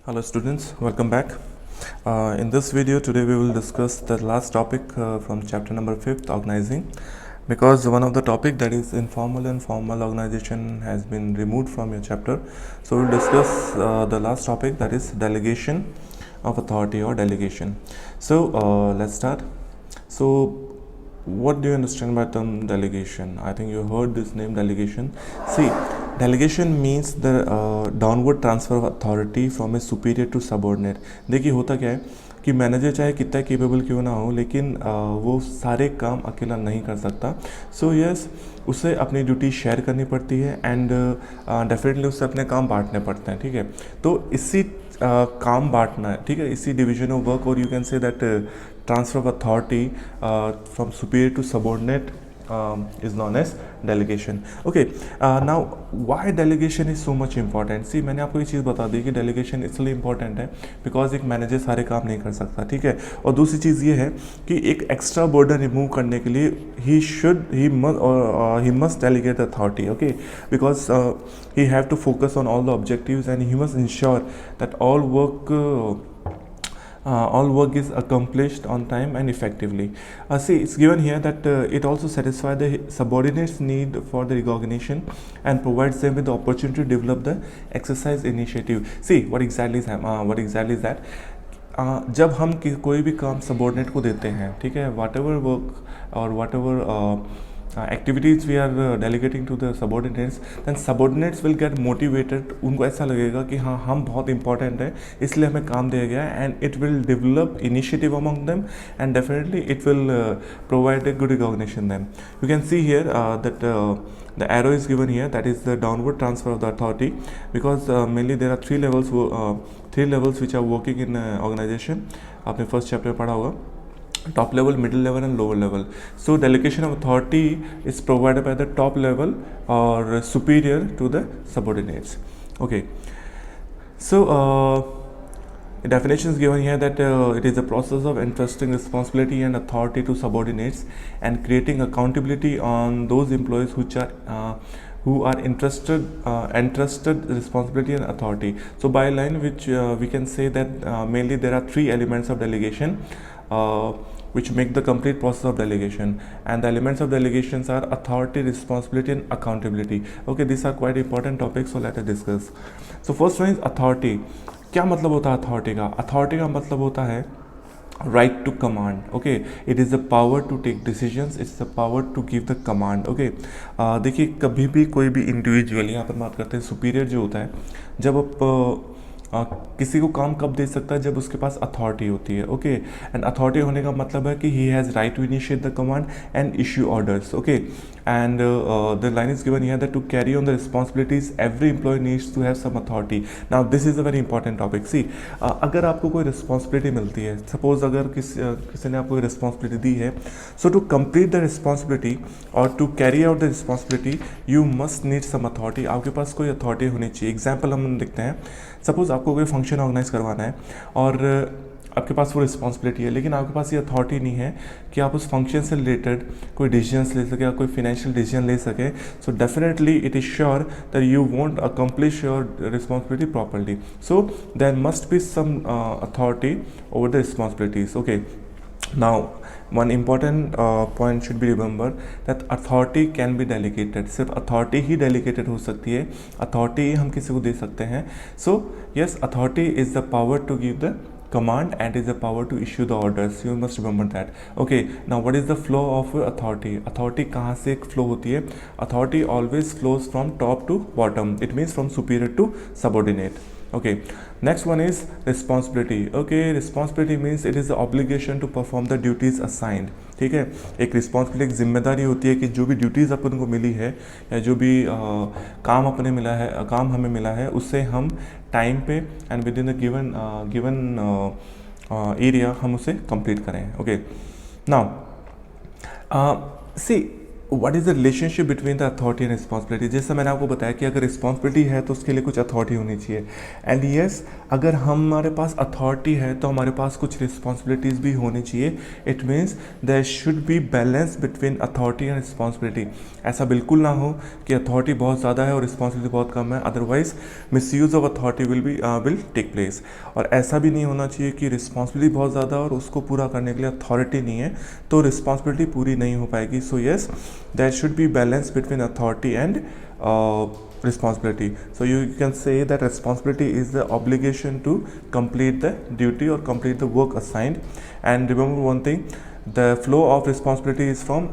Hello students, welcome back. In this video today we will discuss the last topic from chapter number 5th, organizing, because one of the topic that is informal and formal organization has been removed from your chapter. So we will discuss the last topic, that is delegation of authority or delegation. So let's start. So what do you understand by term delegation? I think you heard this name, delegation. See, delegation means the downward transfer of authority from a superior to subordinate. देखिए होता क्या है कि manager चाहे कितना capable क्यों ना हो, लेकिन वो सारे काम अकेला नहीं कर सकता. सो यस, उसे अपनी ड्यूटी शेयर करनी पड़ती है एंड डेफिनेटली उससे अपने काम बांटने पड़ते हैं. ठीक है, तो इसी काम बांटना है, ठीक है, इसी डिवीजन ऑफ वर्क, और you can say that transfer of authority from superior to subordinate is known as delegation. Okay, now why delegation is so much important? See, मैंने आपको ये चीज़ बता दी कि delegation इसलिए important है बिकॉज एक मैनेजर सारे काम नहीं कर सकता. ठीक है, और दूसरी चीज़ ये है कि एक एक्स्ट्रा बर्डन रिमूव करने के लिए he must delegate authority. Okay, because he have to focus on all the objectives and he must ensure that all work is accomplished on time and effectively. See, it's given here that it also satisfies the subordinates' need for the recognition and provides them with the opportunity to develop the exercise initiative. See, what exactly is that? जब हम कोई भी काम subordinate को देते हैं, ठीक है, वाट एवर वर्क और वाट ever activities we are delegating to the subordinates, then subordinates will get motivated. उनको ऐसा लगेगा कि हाँ, हम बहुत important है, इसलिए हमें काम दिया गया है, and it will develop initiative among them and definitely it will provide a good recognition them. You can see here that the arrow is given here, that is the downward transfer of the authority, because mainly there are three levels which are working in organization. आपने first chapter पढ़ा होगा, top level, middle level and lower level. So delegation of authority is provided by the top level or superior to the subordinates. Okay, so definition is given here that it is the process of entrusting responsibility and authority to subordinates and creating accountability on those employees who are entrusted responsibility and authority. So by line which we can say that mainly there are three elements of delegation which make the complete process of delegation, and the elements of delegations are authority, responsibility and accountability. Okay, these are quite important topics, so let us discuss. So first one is authority. क्या मतलब होता है authority का? Authority का मतलब होता है right to command. Okay, it is the power to take decisions, it's the power to give the command. Okay, देखिए कभी भी कोई भी इंडिविजुअल, यहाँ पर बात करते हैं सुपीरियर जो होता है, जब आप किसी को काम कब दे सकता है? जब उसके पास अथॉरिटी होती है. ओके, एंड अथॉरिटी होने का मतलब है कि he has right to initiate the command and issue orders. Okay, and the line is given here that to carry on the responsibilities every employee needs to have some authority. Now this is a very important topic. See, अगर आपको कोई responsibility मिलती है, suppose अगर किसी ने आपको responsibility दी है, so to complete the responsibility और to carry out the responsibility you must need some authority. आपके पास कोई अथॉरिटी होनी चाहिए. एग्जाम्पल हम देखते हैं, सपोज आपको कोई फंक्शन ऑर्गेनाइज करवाना है और आपके पास वो रिस्पॉन्सिबिलिटी है, लेकिन आपके पास ये अथॉरिटी नहीं है कि आप उस फंक्शन से रिलेटेड कोई डिसीजंस ले सके या कोई फाइनेंशियल डिसीजन ले सके. So definitely it is sure that you won't accomplish your responsibility properly. So there must be some authority over the responsibilities. Okay, now one important point should be remembered that authority can be delegated. सिर्फ authority ही delegated हो सकती है, authority ही हम किसी को दे सकते हैं. So yes, authority is the power to give the command and is the power to issue the orders. You must remember that. Okay, now what is the flow of authority? Authority कहाँ से flow होती है? Authority always flows from top to bottom. It means from superior to subordinate. Okay, next one is responsibility. Okay, responsibility means it is the obligation to perform the duties assigned. ठीक है, एक responsibility, एक जिम्मेदारी होती है कि जो भी ड्यूटीज़ अपन को मिली है या जो भी काम हमें मिला है उससे हम टाइम पे and with in the given area हम उसे कंप्लीट करें. Okay, now see, what is the relationship between the authority and responsibility. जैसे मैंने आपको बताया कि अगर रिस्पॉन्सिबिलिटी है तो उसके लिए कुछ अथॉरिटी होनी चाहिए, एंड यस अगर हमारे पास अथॉरिटी है तो हमारे पास कुछ रिस्पॉन्सिबिलिटीज़ भी होनी चाहिए। It means there should be balance between authority and responsibility. ऐसा बिल्कुल ना हो कि अथॉरिटी बहुत ज़्यादा है और रिस्पॉन्सिबिलिटी बहुत कम है, otherwise misuse of authority will take place. और ऐसा भी नहीं होना चाहिए कि रिस्पॉन्सिबिलिटी बहुत ज़्यादा और उसको पूरा करने के लिए अथॉरिटी नहीं है, तो रिस्पॉन्सिबिलिटी पूरी नहीं हो पाएगी। So yes, there should be balance between authority and responsibility. So you can say that responsibility is the obligation to complete the duty or complete the work assigned. And remember one thing, the flow of responsibility is from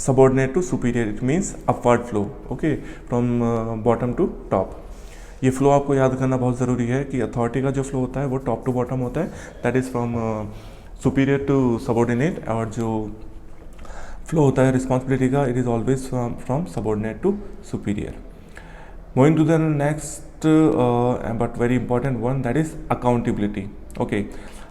subordinate to superior. It means upward flow, okay, from bottom to top. ये flow आपको याद करना बहुत ज़रूरी है कि authority का जो फ्लो होता है वो टॉप टू बॉटम होता है, that is from superior to subordinate, और जो फ्लो होता है रिस्पॉन्सिबिलिटी का, it is always from subordinate to superior. Moving to the next but very important one, that is accountability. Okay,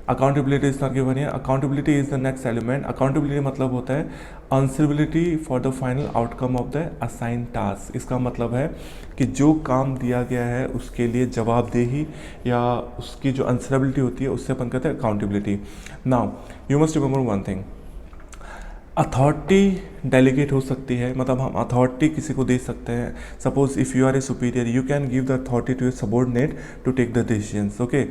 accountability is not given here. Accountability is the next element. Accountability मतलब होता है answerability for the final outcome of the assign task. इसका मतलब है कि जो काम दिया गया है उसके लिए जवाबदेही या उसकी जो आंसरेबिलिटी होती है उससे अपन कहते हैं accountability. Now you must remember one thing, authority delegate हो सकती है, मतलब हम अथॉरिटी किसी को दे सकते हैं। Suppose if you are a superior, you can give the authority to a subordinate to take the decisions. Okay,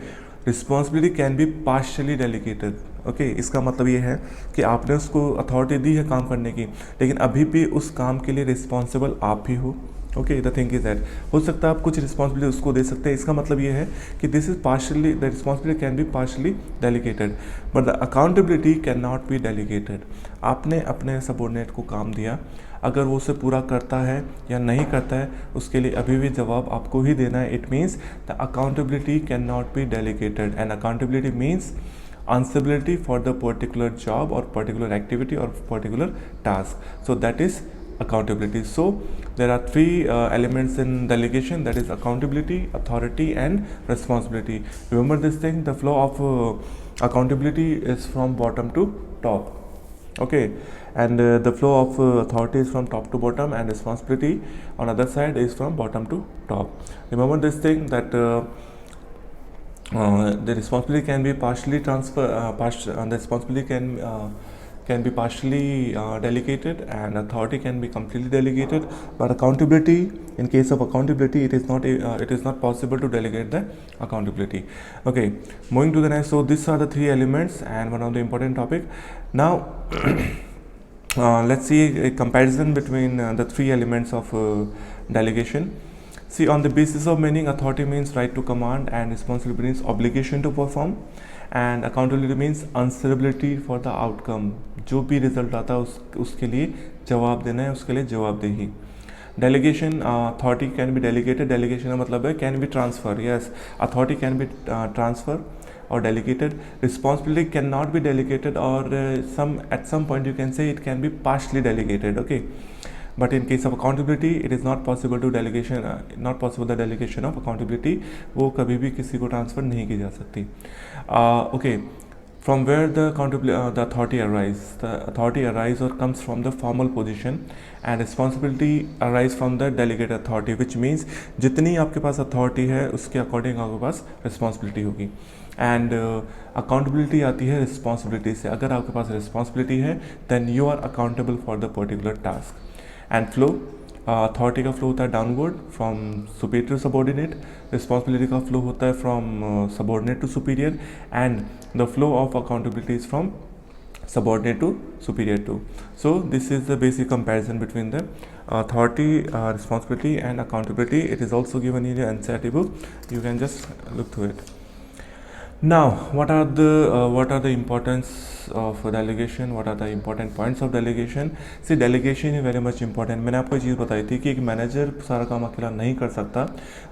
responsibility can be partially delegated. Okay, इसका मतलब ये है कि आपने उसको अथॉरिटी दी है काम करने की, लेकिन अभी भी उस काम के लिए रिस्पॉन्सिबल आप ही हो। Okay, the thing is that हो सकता है आप कुछ रिस्पॉन्सिबिलिटी उसको दे सकते हैं। इसका मतलब ये है कि this is partially, the responsibility can be partially delegated but the accountability can not be delegated. आपने अपने सबॉर्डिनेट को काम दिया, अगर वो उसे पूरा करता है या नहीं करता है उसके लिए अभी भी जवाब आपको ही देना है। It means the accountability can not be delegated, and accountability means answerability for the particular job or particular activity or particular task. So that is accountability. So there are three elements in delegation, that is accountability, authority and responsibility. Remember this thing, the flow of accountability is from bottom to top. Okay, and the flow of authority is from top to bottom, and responsibility on other side is from bottom to top. Remember this thing, that the responsibility can be partially the responsibility can be partially delegated, and authority can be completely delegated. But accountability, in case of accountability, it is not possible to delegate the accountability. Okay, moving to the next. So these are the three elements and one of the important topic. Now let's see a comparison between the three elements of delegation. See, on the basis of meaning, authority means right to command, and responsibility means obligation to perform, and accountability means answerability for the outcome. जो भी result आता है उसके लिए जवाब देना है, उसके लिए जवाबदेही। Delegation, authority can be delegated. Delegation का मतलब है can be transfer. Yes, authority can be transfer or delegated. Responsibility cannot be delegated, or at some point you can say it can be partially delegated. Okay, but in case of accountability it is not possible to delegation, not possible the delegation of accountability. वो कभी भी किसी को transfer नहीं की जा सकती। Okay, from where the authority arise? The authority arise or comes from the formal position, and responsibility arise from the delegate authority, which means जितनी आपके पास authority है उसके according आपके पास responsibility होगी। एंड अकाउंटेबिलिटी आती है रिस्पॉन्सिबिलिटी से। अगर आपके पास रिस्पॉन्सिबिलिटी है then you are accountable for the particular task. And flow, authority का फ्लो होता है downward from superior to subordinate, responsibility का फ्लो होता है from subordinate to superior, and the flow of accountability is from subordinate to superior to. So this is the basic comparison between the authority, responsibility and accountability. It is also given in the NCERT book. You can just look through it. Now what are the importance of delegation? What are the important points of delegation? See, delegation is very much important. मैंने आपको ये चीज़ बताई थी कि एक manager सारा काम अकेला नहीं कर सकता,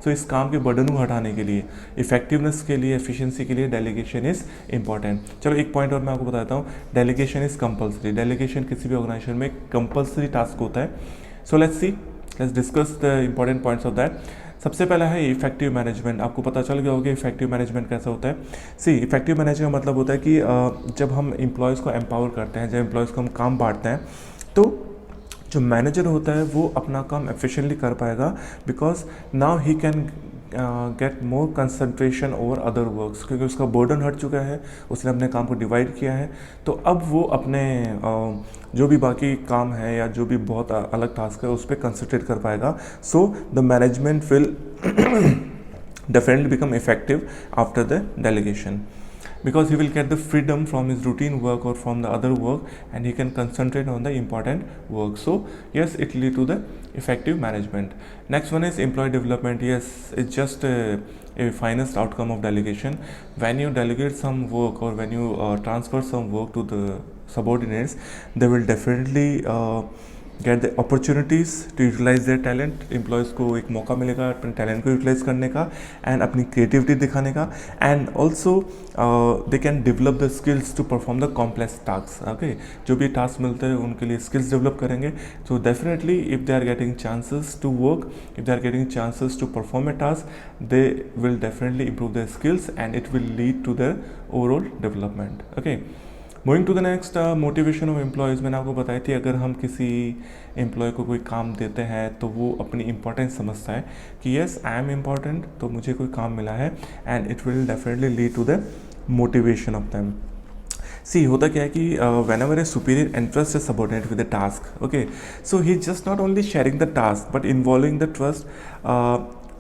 तो इस काम के बर्डन को हटाने के लिए, इफेक्टिवनेस के लिए, एफिशिएंसी के लिए डेलीगेशन इज़ इंपॉर्टेंट। चलो एक पॉइंट और मैं आपको बताता हूँ, डेलीगेशन इज़ कंपल्सरी। डेलीगेशन किसी भी ऑर्गेनाइजेशन में कंपल्सरी टास्क होता है। So let's discuss the important points of that. सबसे पहला है इफेक्टिव मैनेजमेंट। आपको पता चल गया होगा इफेक्टिव मैनेजमेंट कैसा होता है। सी, इफेक्टिव मैनेजमेंट का मतलब होता है कि जब हम एम्प्लॉयज़ को एम्पावर करते हैं, जब एम्प्लॉयज़ को हम काम बांटते हैं, तो जो मैनेजर होता है वो अपना काम एफिशिएंटली कर पाएगा, because now he can get more concentration over other works, क्योंकि उसका बर्डन हट चुका है, उसने अपने काम को डिवाइड किया है, तो अब वो अपने जो भी बाकी काम है या जो भी बहुत अलग टास्क है उस पर कंसंट्रेट कर पाएगा. So the management will definitely become effective after the delegation, because he will get the freedom from his routine work or from the other work, and he can concentrate on the important work. So yes, it lead to the effective management. Next one is employee development. Yes, it's just a finest outcome of delegation. When you delegate some work or when you transfer some work to the subordinates, they will definitely get the opportunities to utilize their talent. Employees को एक मौका मिलेगा अपने talent को utilise करने का and अपनी creativity दिखाने का, and also they can develop the skills to perform the complex task. Okay, जो भी टास्क मिलते हैं उनके लिए स्किल्स डेवलप करेंगे. So definitely if they are getting chances to work, if they are getting chances to perform a task, they will definitely improve their skills and it will lead to their overall development. Okay, moving to the next, motivation of employees. मैंने आपको बताई थी अगर हम किसी employ को कोई काम देते हैं तो वो अपनी इंपॉर्टेंस समझता है कि येस आई एम इम्पॉर्टेंट, तो मुझे कोई काम मिला है, and it will definitely lead to the motivation of them. See होता क्या है कि whenever a superior interest is subordinate with the task, okay, so he just not only sharing the task but involving the trust,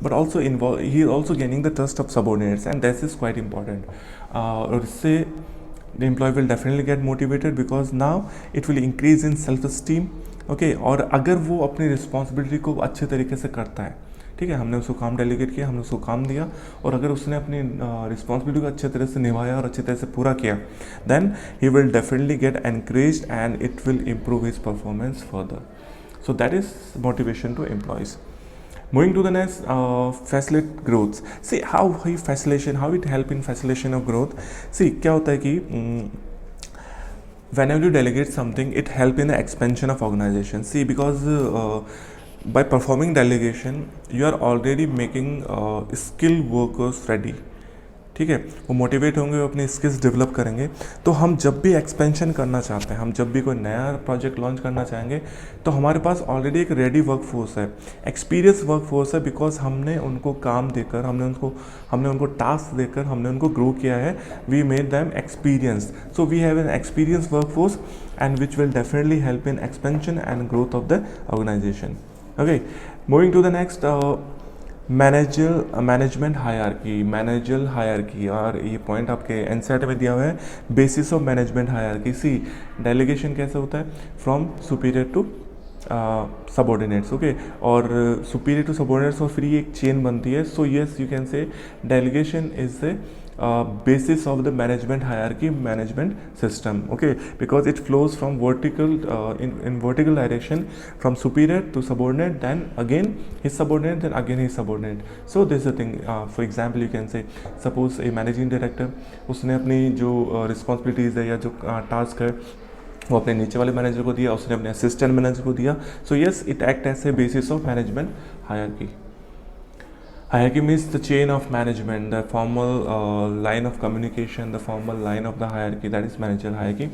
but also he is also gaining the trust of subordinates, and this is quite important. और इससे the employee will definitely get motivated because now it will increase in self esteem. okay, और अगर वो अपनी responsibility को अच्छे तरीके से करता है, ठीक है, हमने उसको काम डेलीगेट किया, हमने उसको काम दिया, और अगर उसने अपनी रिस्पॉन्सिबिलिटी को अच्छे तरह से निभाया और अच्छे तरह से पूरा किया, then he will definitely get encouraged and it will improve his performance further. So that is motivation to employees. Moving to the next, facilitate growth. See how it help in facilitation of growth. See क्या होता है कि whenever you delegate something, it help in the expansion of organization. See, because by performing delegation, you are already making skilled workers ready. ठीक है, वो motivate होंगे, वो अपनी स्किल्स डेवलप करेंगे. तो हम जब भी एक्सपेंशन करना चाहते हैं, हम जब भी कोई नया प्रोजेक्ट लॉन्च करना चाहेंगे, तो हमारे पास ऑलरेडी एक रेडी वर्कफोर्स है, एक्सपीरियंस वर्कफोर्स है, बिकॉज हमने उनको काम देकर, हमने उनको टास्क देकर, हमने उनको ग्रो किया है. We made them experience. So we have an experience workforce and which will definitely help in expansion and growth of the organisation. Okay, moving to the next, management managerial hierarchy. और ये point आपके NCERT में दिया हुआ है, basis of management hierarchy. See delegation कैसे होता है, from superior to subordinates. Okay, और सुपीरियर टू सबॉर्डिनेट्स और फिर ये एक चेन बनती है. So yes, you can say delegation is the basis of the management hierarchy management system. Okay, because it flows from vertical in vertical direction, from superior to subordinate, then again his subordinate, then again his subordinate. So this is the thing. For example, you can say suppose a managing director, उसने अपनी जो responsibilities है या जो task है वो अपने नीचे वाले मैनेजर को दिया, उसने अपने असिस्टेंट मैनेजर को दिया. So yes, it act as a basis of management hierarchy. Hierarchy means the chain of management, the formal line of communication, the formal line of the hierarchy, that is managerial hierarchy.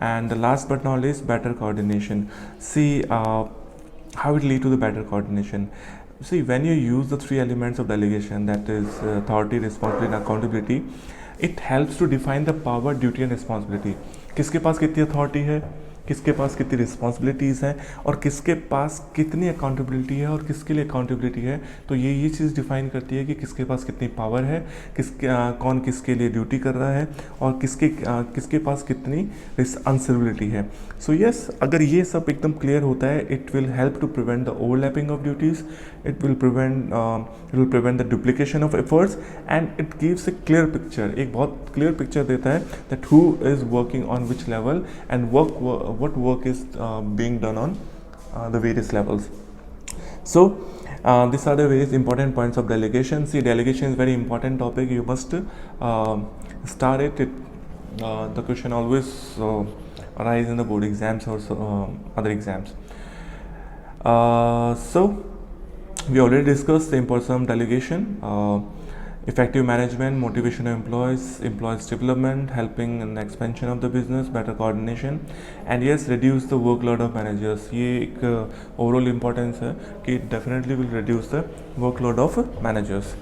And the last but not least, better coordination. See how it lead to the better coordination. See, when you use the three elements of delegation, that is authority, responsibility and accountability, it helps to define the power, duty and responsibility. किसके पास कितनी authority है, किसके पास कितनी responsibilities हैं, और किसके पास कितनी accountability है और किसके लिए अकाउंटेबिलिटी है. तो ये चीज़ डिफाइन करती है कि किसके पास कितनी पावर है, कौन किसके लिए ड्यूटी कर रहा है, और किसके पास कितनी रिस्पॉन्सिबिलिटी है. सो येस, अगर ये सब एकदम क्लियर होता है, it will help to prevent the overlapping of duties, it will prevent the duplication of efforts, and it gives a clear picture. एक बहुत clear picture देता है that who is working on which level and what work is being done on the various levels. So these are the various important points of delegation. See, delegation is very important topic. You must start it. The question always arise in the board exams or other exams. So we already discussed the importance of delegation. effective management, motivation of employees development, helping in expansion of the business, better coordination, and yes, reduce the workload of managers. ये एक overall importance है कि it definitely will reduce the workload of managers.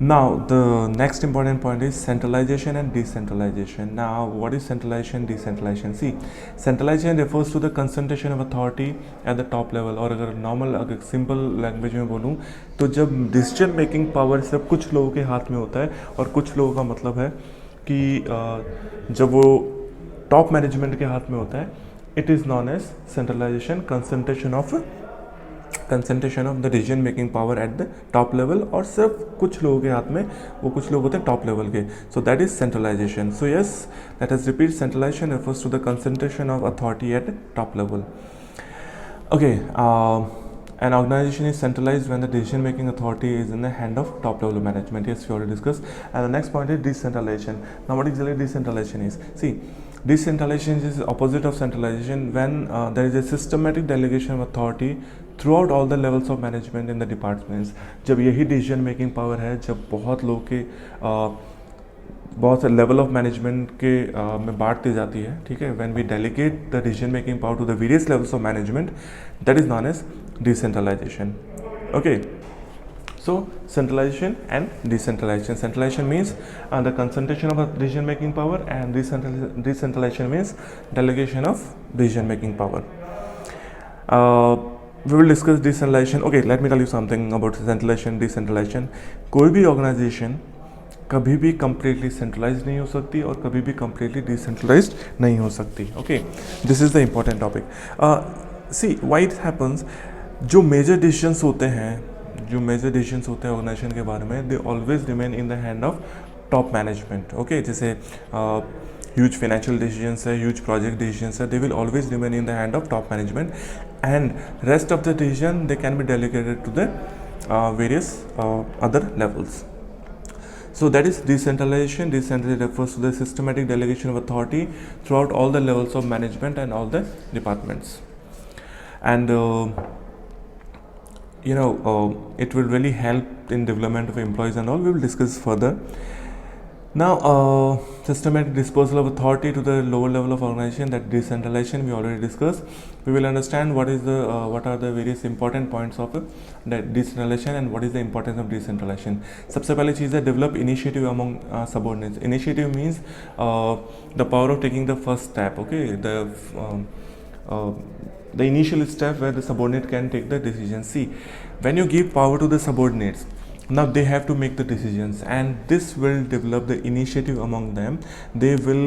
Now the next important point is centralization and decentralization. Now what is centralization, decentralization? See, centralization refers to the concentration of authority at the top level. और अगर normal अगर simple language में बोलूँ तो जब decision making power सिर्फ कुछ लोगों के हाथ में होता है, और कुछ लोगों का मतलब है कि जब वो टॉप मैनेजमेंट के हाथ में होता है, it is known as centralization, concentration of the decision making power at the top level, और सिर्फ कुछ लोगों के हाथ में, वो कुछ लोग होते हैं टॉप लेवल के. So that is centralization. So yes, let us repeat, centralization refers to the concentration of authority at top level. Okay, an organization is centralized when the decision making authority is in the hand of top level management. Yes, we already discussed. And the next point is decentralization. Now what exactly decentralization is? See, decentralization is the opposite of centralization when there is a systematic delegation of authority throughout all the levels of management in the departments. जब यही decision making power है, जब बहुत लोग के बहुत से level of management के में बांट दी जाती है, ठीक है, when we delegate the decision making power to the various levels of management, that is known as decentralization. Okay, so centralization and decentralization. Centralization means the concentration of decision making power, and decentralization means delegation of decision making power. We will discuss decentralization. Okay, let me tell you something about centralization, decentralization. कोई भी organisation कभी भी completely centralized नहीं हो सकती और कभी भी completely decentralized नहीं हो सकती. Okay, this is the important topic. See, why it happens? जो मेजर डिसीजंस होते हैं ऑर्गेनाइजेशन के बारे में, they always remain in the hand of top management. Okay, जैसे ह्यूज फाइनेंशियल डिसीजंस है, ह्यूज प्रोजेक्ट डिसीजंस है, they will always remain in the hand of top management, and rest of the decision they can be delegated to the various other levels. So that is decentralization. Decentralization refers to the systematic delegation of authority throughout all the levels of management and all the departments. And it will really help in development of employees and all. We will discuss further. Now systematic dispersal of authority to the lower level of organization, that decentralization we already discussed. We will understand what are the various important points of that decentralization and what is the importance of decentralization. सबसे पहली चीज़ है develop initiative among subordinates. Initiative means the power of taking the first step. Okay, the initial step where the subordinate can take the decision. See, when you give power to the subordinates, now they have to make the decisions, and this will develop the initiative among them. They will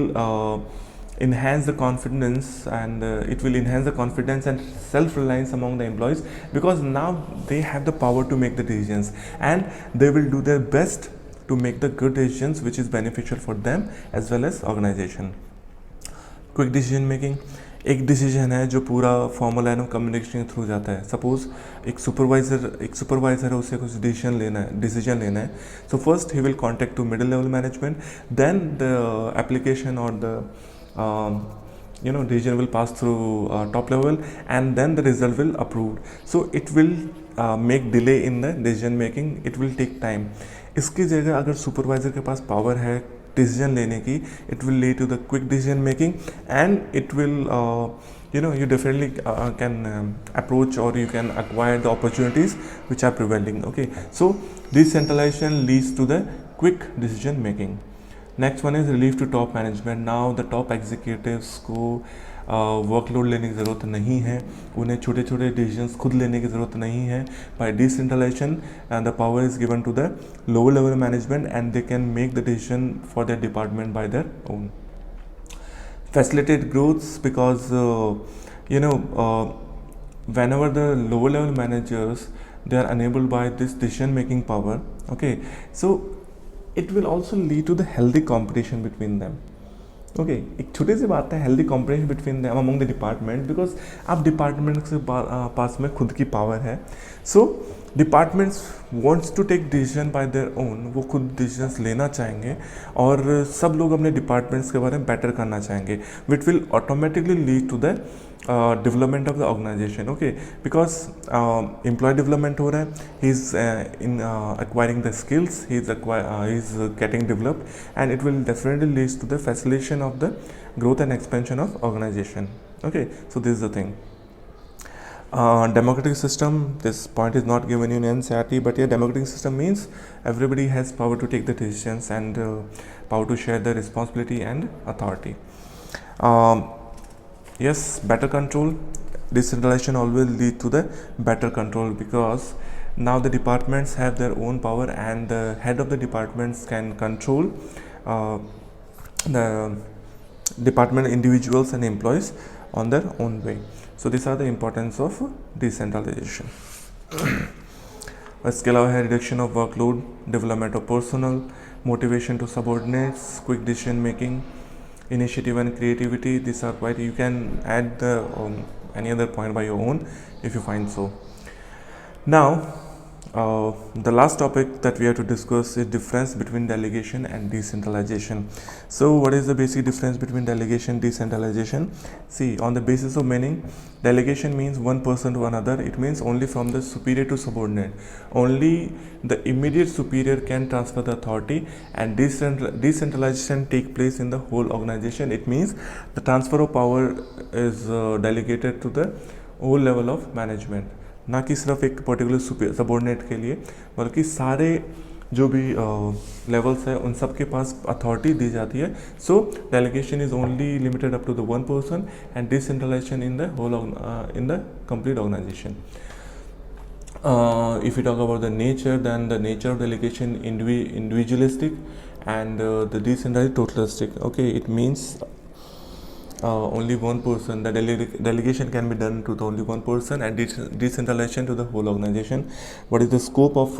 enhance the confidence, and it will enhance the confidence and self-reliance among the employees, because now they have the power to make the decisions, and they will do their best to make the good decisions which is beneficial for them as well as organization. Quick decision making. एक decision है जो पूरा formal line of communication के through जाता है. Suppose एक supervisor है, उसे कुछ डिसीजन लेना है. So first he will contact to middle level management, then the application और the decision will pass through top level, and then the result will approved. So it will make delay in the decision making. It will take time. इसकी जगह अगर supervisor के पास power है decision लेने की, it will lead to the quick decision making, and it will you definitely can approach, or you can acquire the opportunities which are prevailing. Okay, so decentralization leads to the quick decision making. Next one is relief to top management. Now the top executives को workload लेने की ज़रूरत नहीं है, उन्हें छोटे छोटे decisions खुद लेने की ज़रूरत नहीं है. By decentralization the power is given to the lower level management, and they can make the decision for their department by their own. Facilitate growth, because whenever the lower level managers, they are enabled by this decision making power. Okay, so it will also lead to the healthy competition between them. Okay, एक छोटी सी बात है, healthy competition between them among the department, because आप department के पास में खुद की पावर है. So departments wants to take decision by their own, वो खुद डिसीजंस लेना चाहेंगे, और सब लोग अपने डिपार्टमेंट्स के बारे में बेटर करना चाहेंगे, which will automatically lead to the development of the organization. Okay, because employee development हो रहा है, he's in acquiring the skills, he's getting developed, and it will definitely lead to the facilitation of the growth and expansion of organization. Okay, so this is the thing. Democratic system, this point is not given in NCERT, but yeah, democratic system means everybody has power to take the decisions and power to share the responsibility and authority. Yes, better control. Decentralization always lead to the better control, because now the departments have their own power and the head of the departments can control the department individuals and employees on their own way. So these are the importance of decentralization. इसके अलावा है reduction of workload, development of personal, motivation to subordinates, quick decision making, initiative and creativity. These are quite, you can add the any other point by your own if you find so. Now the last topic that we have to discuss is difference between delegation and decentralization. So what is the basic difference between delegation and decentralization? See, on the basis of meaning, delegation means one person to another. It means only from the superior to subordinate. Only the immediate superior can transfer the authority, and decentralization take place in the whole organization. It means the transfer of power is delegated to the whole level of management, ना कि सिर्फ एक particular subordinate के लिए, बल्कि सारे जो भी लेवल्स है उन सब के पास अथॉरिटी दी जाती है. So delegation is only limited up to the one person and decentralization in the whole in the complete organization. If you talk about the nature, then the nature of delegation individualistic and the decentralized totalistic. Okay, it means only one person. The delegation can be done to the only one person, and decentralization to the whole organization. What is the scope of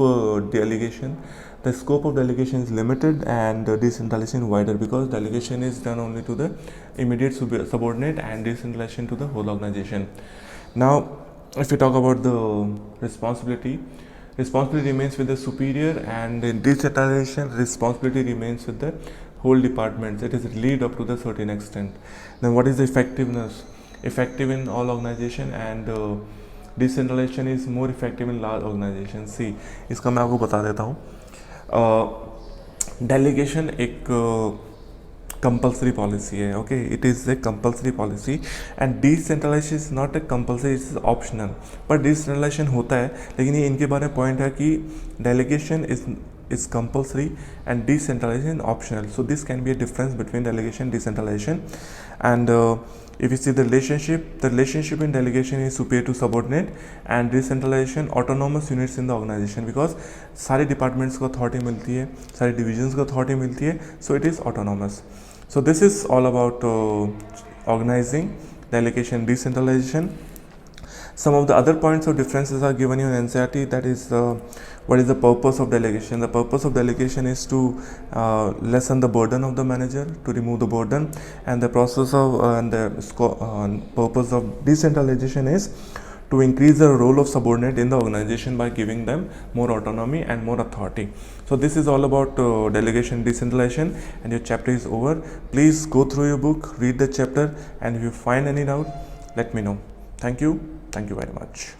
delegation? The scope of delegation is limited and decentralization wider, because delegation is done only to the immediate subordinate and decentralization to the whole organization. Now, if you talk about the responsibility remains with the superior, and in decentralization responsibility remains with the whole departments. It is lead up to the certain extent. Then what is the effectiveness? Effective in all organization, and decentralization is more effective in large organization. See, इसका मैं आपको बता देता हूँ. Delegation एक compulsory policy है. Okay, it is a compulsory policy, and decentralization is not a compulsory, it is optional. पर decentralization होता है, लेकिन ये इनके बारे में पॉइंट है कि delegation is compulsory and decentralization optional. So this can be a difference between delegation and decentralization. And if you see the relationship in delegation is superior to subordinate, and decentralization autonomous units in the organization, because सारे departments को authority मिलती है, सारे divisions को authority मिलती है, so it is autonomous. So this is all about organizing, delegation, decentralization. Some of the other points of differences are given in NCERT. That is, what is the purpose of delegation? The purpose of delegation is to lessen the burden of the manager, to remove the burden, and the process of and the purpose of decentralization is to increase the role of subordinate in the organization by giving them more autonomy and more authority. So this is all about delegation, decentralization, and your chapter is over. Please go through your book, read the chapter, and if you find any doubt, let me know. Thank you very much.